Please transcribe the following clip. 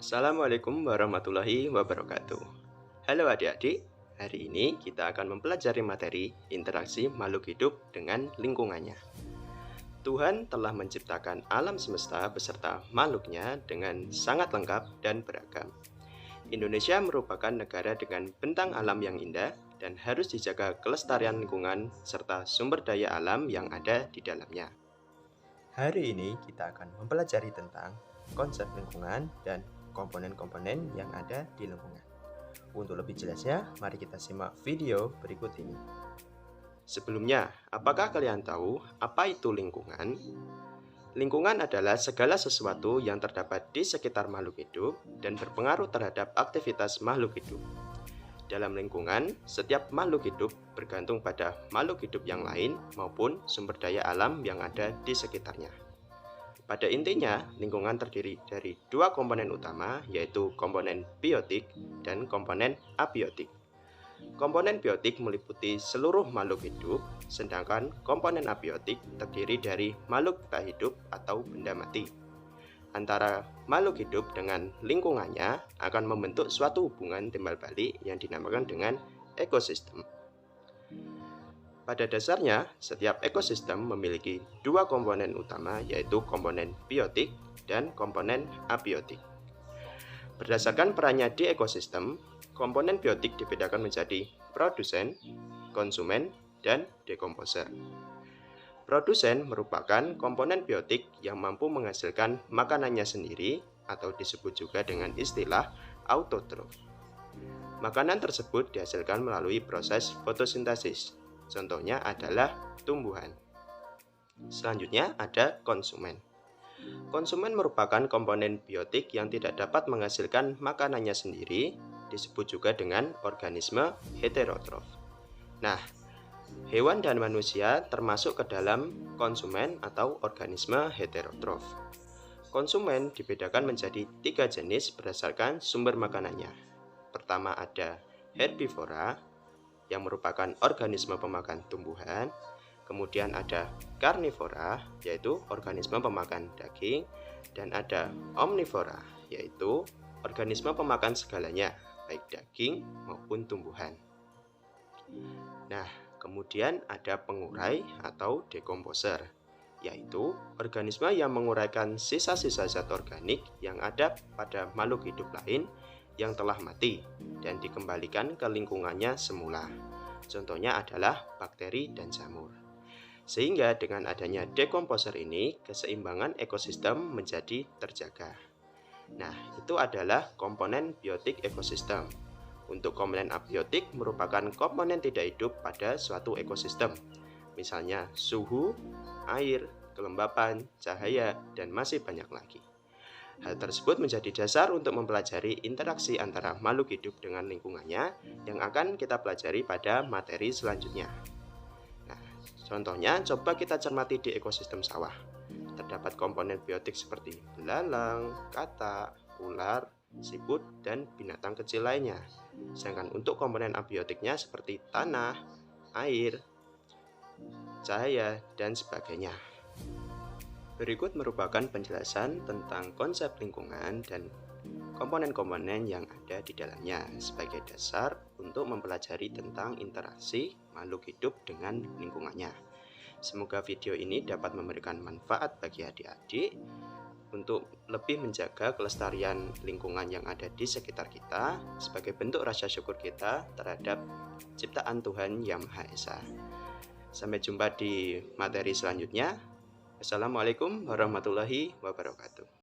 Assalamualaikum warahmatullahi wabarakatuh. Halo adik-adik, hari ini kita akan mempelajari materi interaksi makhluk hidup dengan lingkungannya. Tuhan telah menciptakan alam semesta beserta makhluknya dengan sangat lengkap dan beragam. Indonesia merupakan negara dengan bentang alam yang indah dan harus dijaga kelestarian lingkungan serta sumber daya alam yang ada di dalamnya. Hari ini kita akan mempelajari tentang konsep lingkungan dan komponen-komponen yang ada di lingkungan. Untuk lebih jelasnya, mari kita simak video berikut ini. Sebelumnya, apakah kalian tahu apa itu lingkungan? Lingkungan adalah segala sesuatu yang terdapat di sekitar makhluk hidup dan berpengaruh terhadap aktivitas makhluk hidup. Dalam lingkungan, setiap makhluk hidup bergantung pada makhluk hidup yang lain maupun sumber daya alam yang ada di sekitarnya. Pada intinya, lingkungan terdiri dari dua komponen utama, yaitu komponen biotik dan komponen abiotik. Komponen biotik meliputi seluruh makhluk hidup, sedangkan komponen abiotik terdiri dari makhluk tak hidup atau benda mati. Antara makhluk hidup dengan lingkungannya akan membentuk suatu hubungan timbal balik yang dinamakan dengan ekosistem. Pada dasarnya, setiap ekosistem memiliki dua komponen utama, yaitu komponen biotik dan komponen abiotik. Berdasarkan perannya di ekosistem, komponen biotik dibedakan menjadi produsen, konsumen, dan dekomposer. Produsen merupakan komponen biotik yang mampu menghasilkan makanannya sendiri atau disebut juga dengan istilah autotrof. Makanan tersebut dihasilkan melalui proses fotosintesis. Contohnya adalah tumbuhan. Selanjutnya ada konsumen. Konsumen merupakan komponen biotik yang tidak dapat menghasilkan makanannya sendiri, disebut juga dengan organisme heterotrof. Nah, hewan dan manusia termasuk ke dalam konsumen atau organisme heterotrof. Konsumen dibedakan menjadi tiga jenis berdasarkan sumber makanannya. Pertama ada herbivora, yang merupakan organisme pemakan tumbuhan. Kemudian ada karnivora, yaitu organisme pemakan daging. Dan ada omnivora, yaitu organisme pemakan segalanya, baik daging maupun tumbuhan. Nah, kemudian ada pengurai atau dekomposer, yaitu organisme yang menguraikan sisa-sisa zat organik yang ada pada makhluk hidup lain yang telah mati dan dikembalikan ke lingkungannya semula. Contohnya adalah bakteri dan jamur. Sehingga dengan adanya dekomposer ini, keseimbangan ekosistem menjadi terjaga. Nah, itu adalah komponen biotik ekosistem. Untuk komponen abiotik merupakan komponen tidak hidup pada suatu ekosistem. Misalnya suhu, air, kelembapan, cahaya, dan masih banyak lagi. Hal tersebut menjadi dasar untuk mempelajari interaksi antara makhluk hidup dengan lingkungannya yang akan kita pelajari pada materi selanjutnya. Nah, contohnya coba kita cermati di ekosistem sawah. Terdapat komponen biotik seperti belalang, katak, ular, siput, dan binatang kecil lainnya. Sedangkan untuk komponen abiotiknya seperti tanah, air, cahaya, dan sebagainya. Berikut merupakan penjelasan tentang konsep lingkungan dan komponen-komponen yang ada di dalamnya sebagai dasar untuk mempelajari tentang interaksi makhluk hidup dengan lingkungannya. Semoga video ini dapat memberikan manfaat bagi adik-adik untuk lebih menjaga kelestarian lingkungan yang ada di sekitar kita sebagai bentuk rasa syukur kita terhadap ciptaan Tuhan Yang Maha Esa. Sampai jumpa di materi selanjutnya. Assalamualaikum warahmatullahi wabarakatuh.